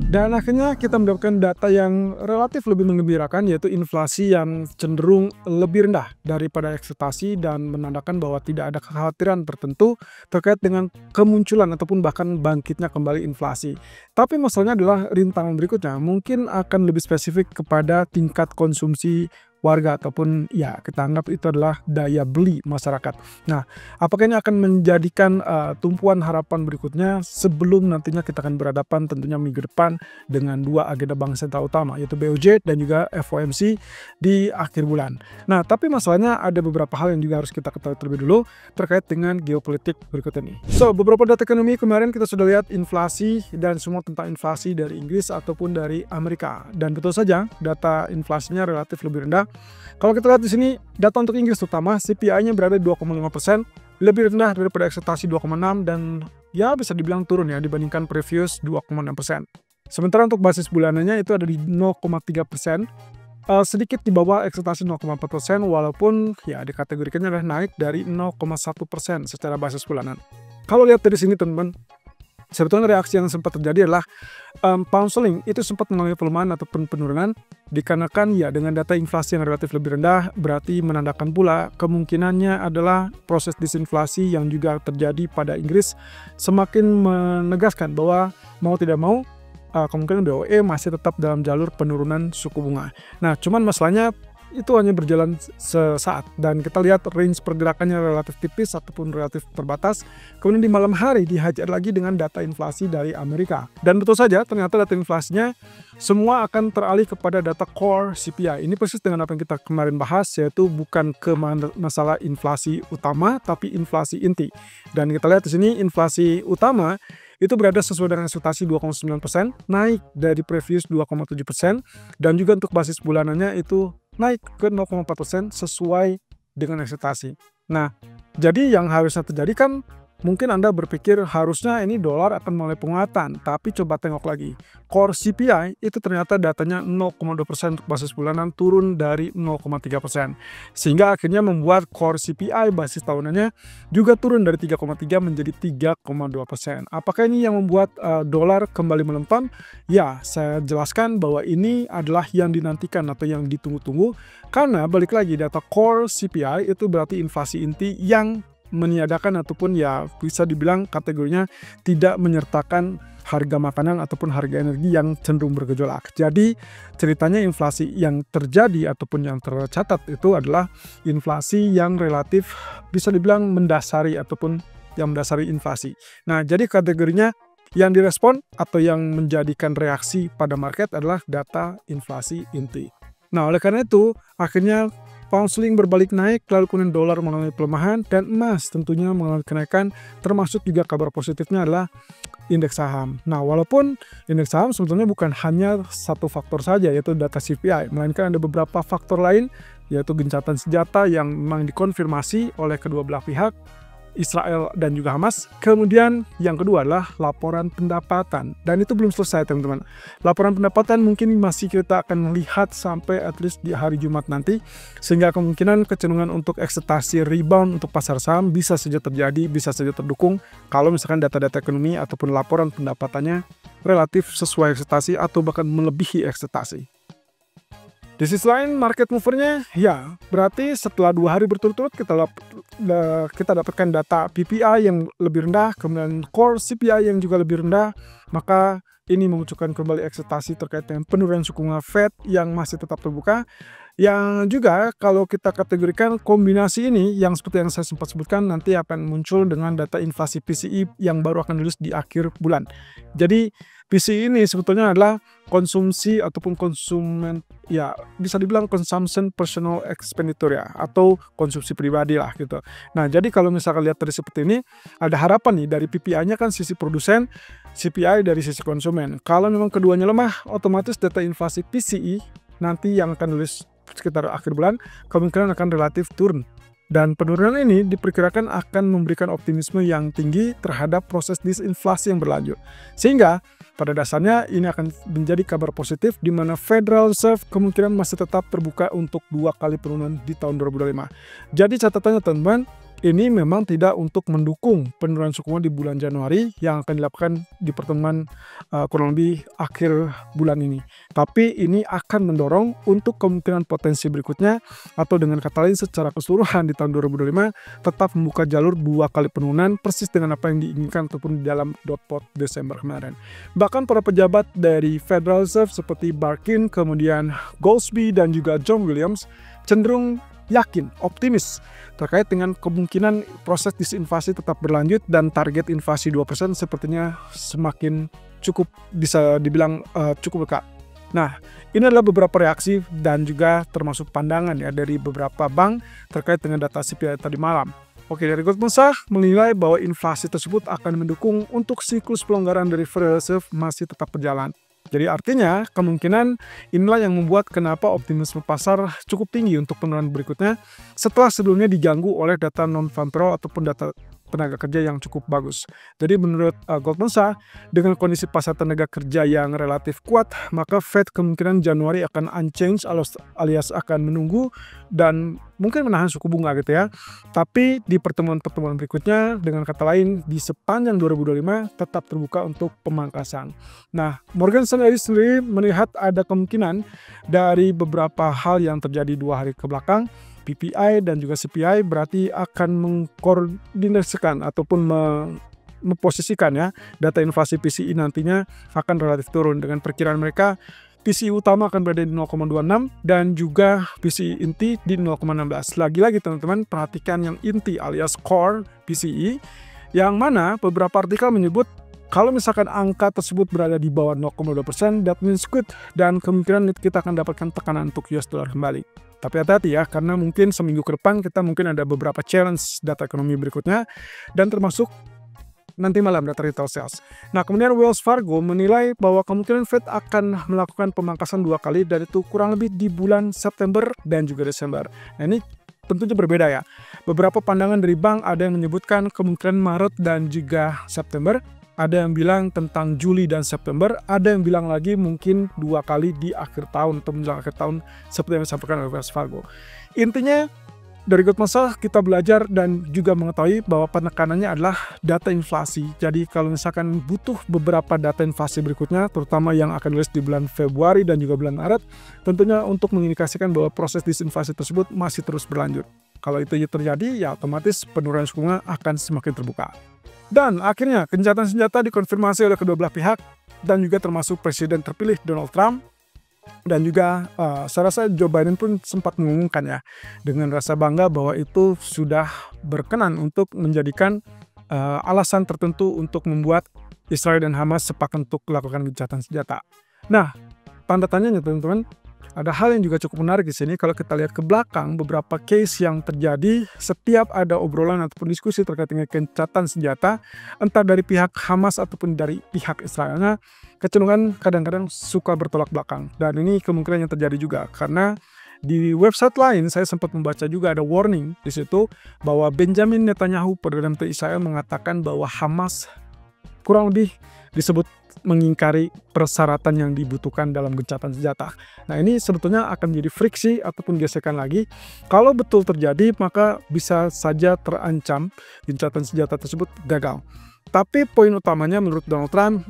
Dan akhirnya kita mendapatkan data yang relatif lebih menggembirakan, yaitu inflasi yang cenderung lebih rendah daripada ekspektasi dan menandakan bahwa tidak ada kekhawatiran tertentu terkait dengan kemunculan ataupun bahkan bangkitnya kembali inflasi. Tapi masalahnya adalah rintangan berikutnya mungkin akan lebih spesifik kepada tingkat konsumsi warga ataupun ya kita anggap itu adalah daya beli masyarakat. Nah, apakah ini akan menjadikan tumpuan harapan berikutnya sebelum nantinya kita akan berhadapan tentunya minggu depan dengan dua agenda bank sentral utama yaitu BOJ dan juga FOMC di akhir bulan. Nah, tapi masalahnya ada beberapa hal yang juga harus kita ketahui terlebih dulu terkait dengan geopolitik berikut ini. So, beberapa data ekonomi kemarin kita sudah lihat inflasi dan semua tentang inflasi dari Inggris ataupun dari Amerika. Dan betul saja data inflasinya relatif lebih rendah. Kalau kita lihat di sini data untuk Inggris terutama CPI-nya berada di 2,5%, lebih rendah daripada ekspektasi 2,6 dan ya bisa dibilang turun ya dibandingkan previous 2,6%. Sementara untuk basis bulanannya itu ada di 0,3%, sedikit di bawah ekspektasi 0,4% walaupun ya dikategorikannya adalah naik dari 0,1% secara basis bulanan. Kalau lihat dari sini teman-teman, sebetulnya reaksi yang sempat terjadi adalah pound sterling itu sempat mengalami pelemahan ataupun penurunan dikarenakan ya dengan data inflasi yang relatif lebih rendah berarti menandakan pula kemungkinannya adalah proses disinflasi yang juga terjadi pada Inggris semakin menegaskan bahwa mau tidak mau kemungkinan BOE masih tetap dalam jalur penurunan suku bunga. Nah, cuman masalahnya itu hanya berjalan sesaat dan kita lihat range pergerakannya relatif tipis ataupun relatif terbatas. Kemudian di malam hari dihajar lagi dengan data inflasi dari Amerika. Dan betul saja ternyata data inflasinya semua akan teralih kepada data core CPI. Ini persis dengan apa yang kita kemarin bahas, yaitu bukan ke masalah inflasi utama tapi inflasi inti. Dan kita lihat di sini inflasi utama itu berada sesuai dengan ekspektasi 2,9%, naik dari previous 2,7%, dan juga untuk basis bulanannya itu naik ke 0,4% sesuai dengan ekspektasi. Nah, jadi yang harusnya terjadi kan mungkin Anda berpikir harusnya ini dolar akan mulai penguatan, tapi coba tengok lagi. Core CPI itu ternyata datanya 0,2% untuk basis bulanan turun dari 0,3%. Sehingga akhirnya membuat core CPI basis tahunannya juga turun dari 3,3 menjadi 3,2%. Apakah ini yang membuat dolar kembali melempem? Ya, saya jelaskan bahwa ini adalah yang dinantikan atau yang ditunggu-tunggu karena balik lagi data core CPI itu berarti inflasi inti yang meniadakan ataupun ya bisa dibilang kategorinya tidak menyertakan harga makanan ataupun harga energi yang cenderung bergejolak. Jadi ceritanya inflasi yang terjadi ataupun yang tercatat itu adalah inflasi yang relatif bisa dibilang mendasari ataupun yang mendasari inflasi. Nah, jadi kategorinya yang direspon atau yang menjadikan reaksi pada market adalah data inflasi inti. Nah, oleh karena itu akhirnya pound sterling berbalik naik, lalu kemudian dolar mengalami pelemahan, dan emas tentunya mengalami kenaikan, termasuk juga kabar positifnya adalah indeks saham. Nah, walaupun indeks saham sebetulnya bukan hanya satu faktor saja, yaitu data CPI, melainkan ada beberapa faktor lain, yaitu gencatan senjata yang memang dikonfirmasi oleh kedua belah pihak, Israel dan juga Hamas. Kemudian yang kedua adalah laporan pendapatan. Dan itu belum selesai teman-teman. Laporan pendapatan mungkin masih kita akan lihat sampai at least di hari Jumat nanti. Sehingga kemungkinan kecenderungan untuk ekspektasi rebound untuk pasar saham bisa saja terjadi, bisa saja terdukung kalau misalkan data-data ekonomi ataupun laporan pendapatannya relatif sesuai ekspektasi atau bahkan melebihi ekspektasi. Di sisi lain market movernya ya berarti setelah 2 hari berturut-turut kita dapatkan data PPI yang lebih rendah, kemudian core CPI yang juga lebih rendah, maka ini memunculkan kembali ekspektasi terkait dengan penurunan suku bunga Fed yang masih tetap terbuka. Yang juga kalau kita kategorikan kombinasi ini yang seperti yang saya sempat sebutkan nanti akan muncul dengan data inflasi PCE yang baru akan rilis di akhir bulan. Jadi PCE ini sebetulnya adalah konsumsi ataupun konsumen ya bisa dibilang consumption personal expenditure ya atau konsumsi pribadi lah gitu. Nah, jadi kalau misalkan lihat dari seperti ini ada harapan nih dari PPI-nya kan sisi produsen, CPI dari sisi konsumen. Kalau memang keduanya lemah, otomatis data inflasi PCE nanti yang akan rilis sekitar akhir bulan kemungkinan akan relatif turun. Dan penurunan ini diperkirakan akan memberikan optimisme yang tinggi terhadap proses disinflasi yang berlanjut. Sehingga pada dasarnya ini akan menjadi kabar positif di mana Federal Reserve kemungkinan masih tetap terbuka untuk 2 kali penurunan di tahun 2025. Jadi catatannya teman-teman, ini memang tidak untuk mendukung penurunan suku bunga di bulan Januari yang akan dilakukan di pertemuan kurang lebih akhir bulan ini. Tapi ini akan mendorong untuk kemungkinan potensi berikutnya, atau dengan kata lain secara keseluruhan di tahun 2025 tetap membuka jalur 2 kali penurunan persis dengan apa yang diinginkan ataupun di dalam dot plot Desember kemarin. Bahkan para pejabat dari Federal Reserve seperti Barkin, kemudian Goolsbee dan juga John Williams cenderung yakin, optimis terkait dengan kemungkinan proses disinflasi tetap berlanjut dan target inflasi 2% sepertinya semakin cukup, bisa dibilang cukup dekat. Nah, ini adalah beberapa reaksi dan juga termasuk pandangan ya dari beberapa bank terkait dengan data CPI tadi malam. Oke, dari Goldman Sachs menilai bahwa inflasi tersebut akan mendukung untuk siklus pelonggaran dari Federal Reserve masih tetap berjalan. Jadi artinya kemungkinan inilah yang membuat kenapa optimisme pasar cukup tinggi untuk penurunan berikutnya setelah sebelumnya diganggu oleh data non-farm payroll ataupun data tenaga kerja yang cukup bagus. Jadi menurut Goldman Sachs, dengan kondisi pasar tenaga kerja yang relatif kuat, maka Fed kemungkinan Januari akan unchanged alias akan menunggu dan mungkin menahan suku bunga gitu ya. Tapi di pertemuan-pertemuan berikutnya, dengan kata lain di sepanjang 2025 tetap terbuka untuk pemangkasan. Nah, Morgan Stanley sendiri melihat ada kemungkinan dari beberapa hal yang terjadi 2 hari ke belakang. PPI dan juga CPI berarti akan mengkoordinasikan ataupun memposisikan ya data inflasi PCE nantinya akan relatif turun. Dengan perkiraan mereka PCE utama akan berada di 0,26 dan juga PCE inti di 0,16. Lagi-lagi teman-teman perhatikan yang inti alias core PCE, yang mana beberapa artikel menyebut kalau misalkan angka tersebut berada di bawah 0,2%, that means good, dan kemungkinan kita akan dapatkan tekanan untuk US dollar kembali. Tapi hati-hati ya, karena mungkin seminggu ke depan kita mungkin ada beberapa challenge data ekonomi berikutnya, dan termasuk nanti malam data retail sales. Nah, kemudian Wells Fargo menilai bahwa kemungkinan Fed akan melakukan pemangkasan 2 kali, dan itu kurang lebih di bulan September dan juga Desember. Nah, ini tentunya berbeda ya. Beberapa pandangan dari bank ada yang menyebutkan kemungkinan Maret dan juga September. Ada yang bilang tentang Juli dan September, ada yang bilang lagi mungkin 2 kali di akhir tahun atau menjelang akhir tahun seperti yang disampaikan oleh Wells Fargo. Intinya dari Goldman Sachs kita belajar dan juga mengetahui bahwa penekanannya adalah data inflasi. Jadi kalau misalkan butuh beberapa data inflasi berikutnya, terutama yang akan dirilis di bulan Februari dan juga bulan Maret, tentunya untuk mengindikasikan bahwa proses disinflasi tersebut masih terus berlanjut. Kalau itu terjadi, ya otomatis penurunan suku bunga akan semakin terbuka. Dan akhirnya gencatan senjata dikonfirmasi oleh kedua belah pihak dan juga termasuk Presiden terpilih Donald Trump, dan juga saya rasa Joe Biden pun sempat mengumumkan ya dengan rasa bangga bahwa itu sudah berkenan untuk menjadikan alasan tertentu untuk membuat Israel dan Hamas sepakat untuk melakukan gencatan senjata. Nah, tanda tanyanya teman-teman, ada hal yang juga cukup menarik di sini. Kalau kita lihat ke belakang beberapa case yang terjadi setiap ada obrolan ataupun diskusi terkait dengan gencatan senjata, entah dari pihak Hamas ataupun dari pihak Israelnya, kecenderungan kadang-kadang suka bertolak belakang. Dan ini kemungkinan yang terjadi juga karena di website lain saya sempat membaca juga ada warning di situ bahwa Benjamin Netanyahu, Perdana Menteri Israel, mengatakan bahwa Hamas kurang lebih disebut mengingkari persyaratan yang dibutuhkan dalam gencatan senjata. Nah, ini sebetulnya akan menjadi friksi ataupun gesekan lagi. Kalau betul terjadi, maka bisa saja terancam gencatan senjata tersebut gagal. Tapi poin utamanya menurut Donald Trump,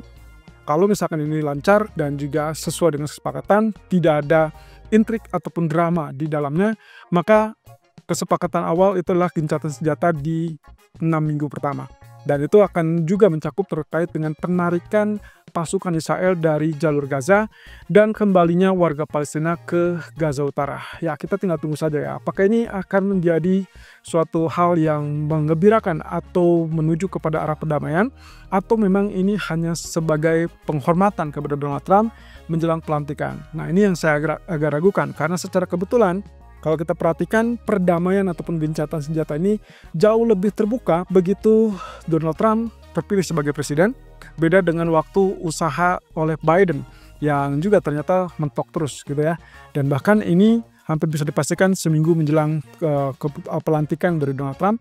kalau misalkan ini lancar dan juga sesuai dengan kesepakatan, tidak ada intrik ataupun drama di dalamnya, maka kesepakatan awal itulah gencatan senjata di 6 minggu pertama. Dan itu akan juga mencakup terkait dengan penarikan pasukan Israel dari jalur Gaza dan kembalinya warga Palestina ke Gaza Utara. Ya, kita tinggal tunggu saja ya. Apakah ini akan menjadi suatu hal yang menggembirakan atau menuju kepada arah perdamaian, atau memang ini hanya sebagai penghormatan kepada Donald Trump menjelang pelantikan. Nah, ini yang saya agak ragukan karena secara kebetulan kalau kita perhatikan perdamaian ataupun gencatan senjata ini jauh lebih terbuka begitu Donald Trump terpilih sebagai presiden, beda dengan waktu usaha oleh Biden yang juga ternyata mentok terus gitu ya. Dan bahkan ini hampir bisa dipastikan seminggu menjelang pelantikan dari Donald Trump,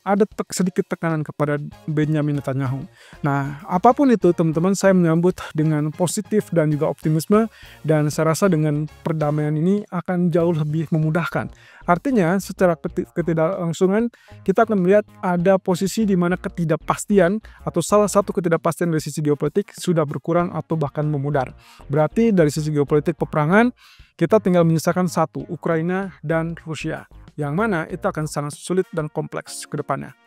ada sedikit tekanan kepada Benjamin Netanyahu. Nah, apapun itu teman-teman, saya menyambut dengan positif dan juga optimisme, dan saya rasa dengan perdamaian ini akan jauh lebih memudahkan Artinya secara ketidaklangsungan kita akan melihat ada posisi di mana ketidakpastian atau salah satu ketidakpastian dari sisi geopolitik sudah berkurang atau bahkan memudar. Berarti dari sisi geopolitik peperangan kita tinggal menyisakan satu, Ukraina dan Rusia, yang mana itu akan sangat sulit dan kompleks ke depannya.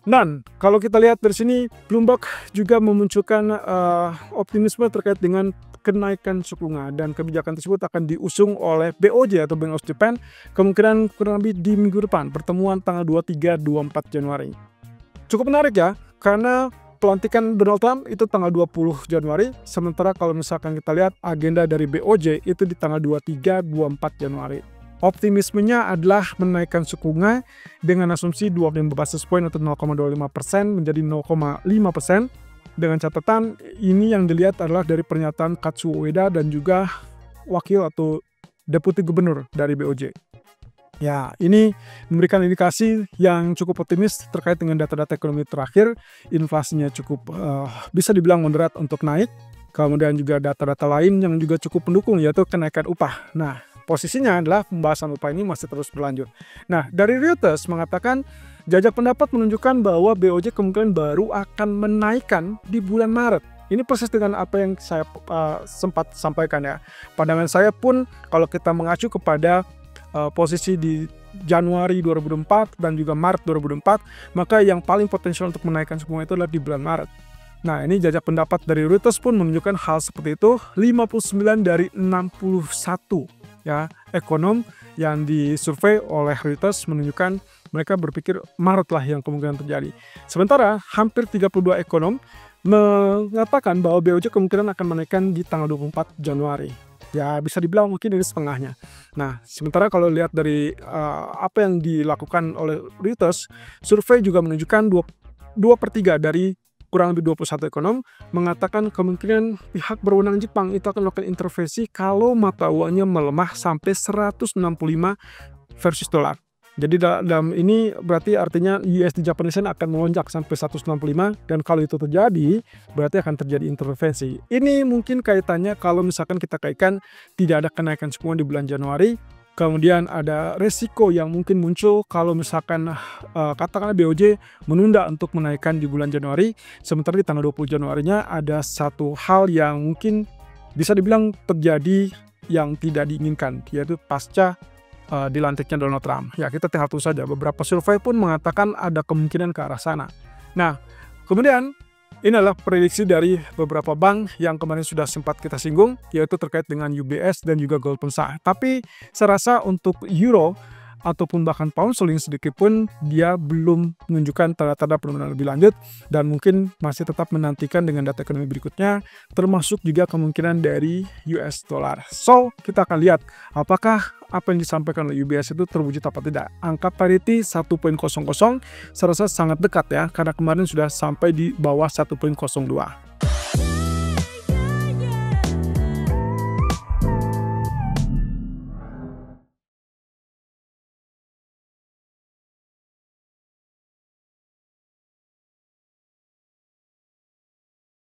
Dan kalau kita lihat dari sini, Bloomberg juga memunculkan optimisme terkait dengan kenaikan suku bunga, dan kebijakan tersebut akan diusung oleh BOJ atau Bank of Japan kemungkinan kurang lebih di minggu depan, pertemuan tanggal 23-24 Januari. Cukup menarik ya, karena pelantikan Donald Trump itu tanggal 20 Januari, sementara kalau misalkan kita lihat agenda dari BOJ itu di tanggal 23-24 Januari. Optimismenya adalah menaikkan suku bunga dengan asumsi 25 basis point atau 0,25% menjadi 0,5%. Dengan catatan ini yang dilihat adalah dari pernyataan Katsuo Ueda dan juga wakil atau deputi gubernur dari BOJ. Ya, ini memberikan indikasi yang cukup optimis terkait dengan data-data ekonomi terakhir. Inflasinya cukup bisa dibilang moderat untuk naik. Kemudian juga data-data lain yang juga cukup mendukung, yaitu kenaikan upah. Nah, posisinya adalah pembahasan upah ini masih terus berlanjut. Nah, dari Reuters mengatakan jajak pendapat menunjukkan bahwa BOJ kemungkinan baru akan menaikkan di bulan Maret. Ini persis dengan apa yang saya sempat sampaikan ya. Pandangan saya pun kalau kita mengacu kepada posisi di Januari 2024 dan juga Maret 2024, maka yang paling potensial untuk menaikkan suku bunga itu adalah di bulan Maret. Nah, ini jajak pendapat dari Reuters pun menunjukkan hal seperti itu. 59 dari 61 ya ekonom yang disurvei oleh Reuters menunjukkan mereka berpikir Maret lah yang kemungkinan terjadi. Sementara hampir 32 ekonom mengatakan bahwa BOJ kemungkinan akan menaikkan di tanggal 24 Januari. Ya, bisa dibilang mungkin ini setengahnya. Nah, sementara kalau lihat dari apa yang dilakukan oleh Reuters, survei juga menunjukkan 2/3 dari kurang lebih 21 ekonom mengatakan kemungkinan pihak berwenang Jepang itu akan melakukan intervensi kalau mata uangnya melemah sampai 165 versus dolar. Jadi dalam ini berarti artinya USD Japanese Yen akan melonjak sampai 165, dan kalau itu terjadi berarti akan terjadi intervensi. Ini mungkin kaitannya kalau misalkan kita kaitkan tidak ada kenaikan suku bunga di bulan Januari, kemudian ada resiko yang mungkin muncul kalau misalkan katakanlah BOJ menunda untuk menaikkan di bulan Januari, sementara di tanggal 20 Januarinya ada satu hal yang mungkin bisa dibilang terjadi yang tidak diinginkan, yaitu pasca dilantiknya Donald Trump. Ya, kita tinggal tunggu saja. Beberapa survei pun mengatakan ada kemungkinan ke arah sana. Nah, kemudian ini adalah prediksi dari beberapa bank yang kemarin sudah sempat kita singgung, yaitu terkait dengan UBS dan juga Goldman Sachs. Tapi saya rasa untuk euro ataupun bahkan pound sterling sedikit pun dia belum menunjukkan tanda-tanda penurunan lebih lanjut, dan mungkin masih tetap menantikan dengan data ekonomi berikutnya, termasuk juga kemungkinan dari US dollar. So, kita akan lihat apakah apa yang disampaikan oleh UBS itu terwujud apa tidak. Angka parity 1.00 saya rasa sangat dekat ya, karena kemarin sudah sampai di bawah 1.02.